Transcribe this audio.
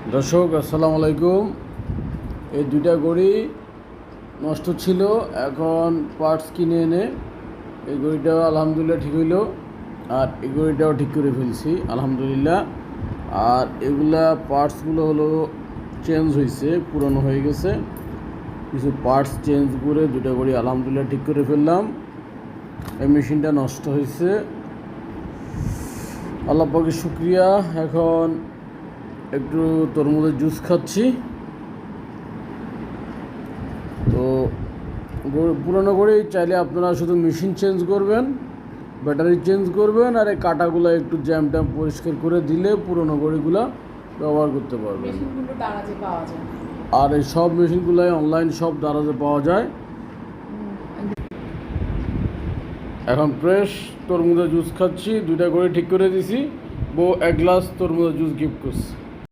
দর্শক আসসালামু আলাইকুম। এই দুইটা ঘড়ি নষ্ট ছিল, এখন পার্টস কিনে এনে এই ঘড়িটাও আলহামদুলিল্লাহ ঠিক হইল, আর এই ঘড়িটাও ঠিক করে ফেলছি আলহামদুলিল্লাহ। আর এগুলা পার্টসগুলো হলো চেঞ্জ হয়েছে, পুরনো হয়ে গেছে, কিছু পার্টস চেঞ্জ করে দুইটা ঘড়ি আলহামদুলিল্লাহ ঠিক করে ফেললাম। এই মেশিনটা নষ্ট হয়েছে, আল্লাহ পাকের শুকরিয়া। এখন একটু তরমুজের জুস খাচ্ছি। তো পুরোনো করে চাইলে আপনারা শুধু মেশিন চেঞ্জ করবেন, ব্যাটারি চেঞ্জ করবেন, আর এই কাঁটাগুলো একটু জ্যাম ট্যাম পরিষ্কার করে দিলে পুরোনো ঘড়িগুলো ব্যবহার করতে পারবেন। আর এই সব মেশিনগুলোই অনলাইন সব দারাজে পাওয়া যায়। এখন ফ্রেশ তরমুজের জুস খাচ্ছি, দুইটা ঘড়ি ঠিক করে দিছি, বউ এক গ্লাস তরমুজের জুস গিফট করছি।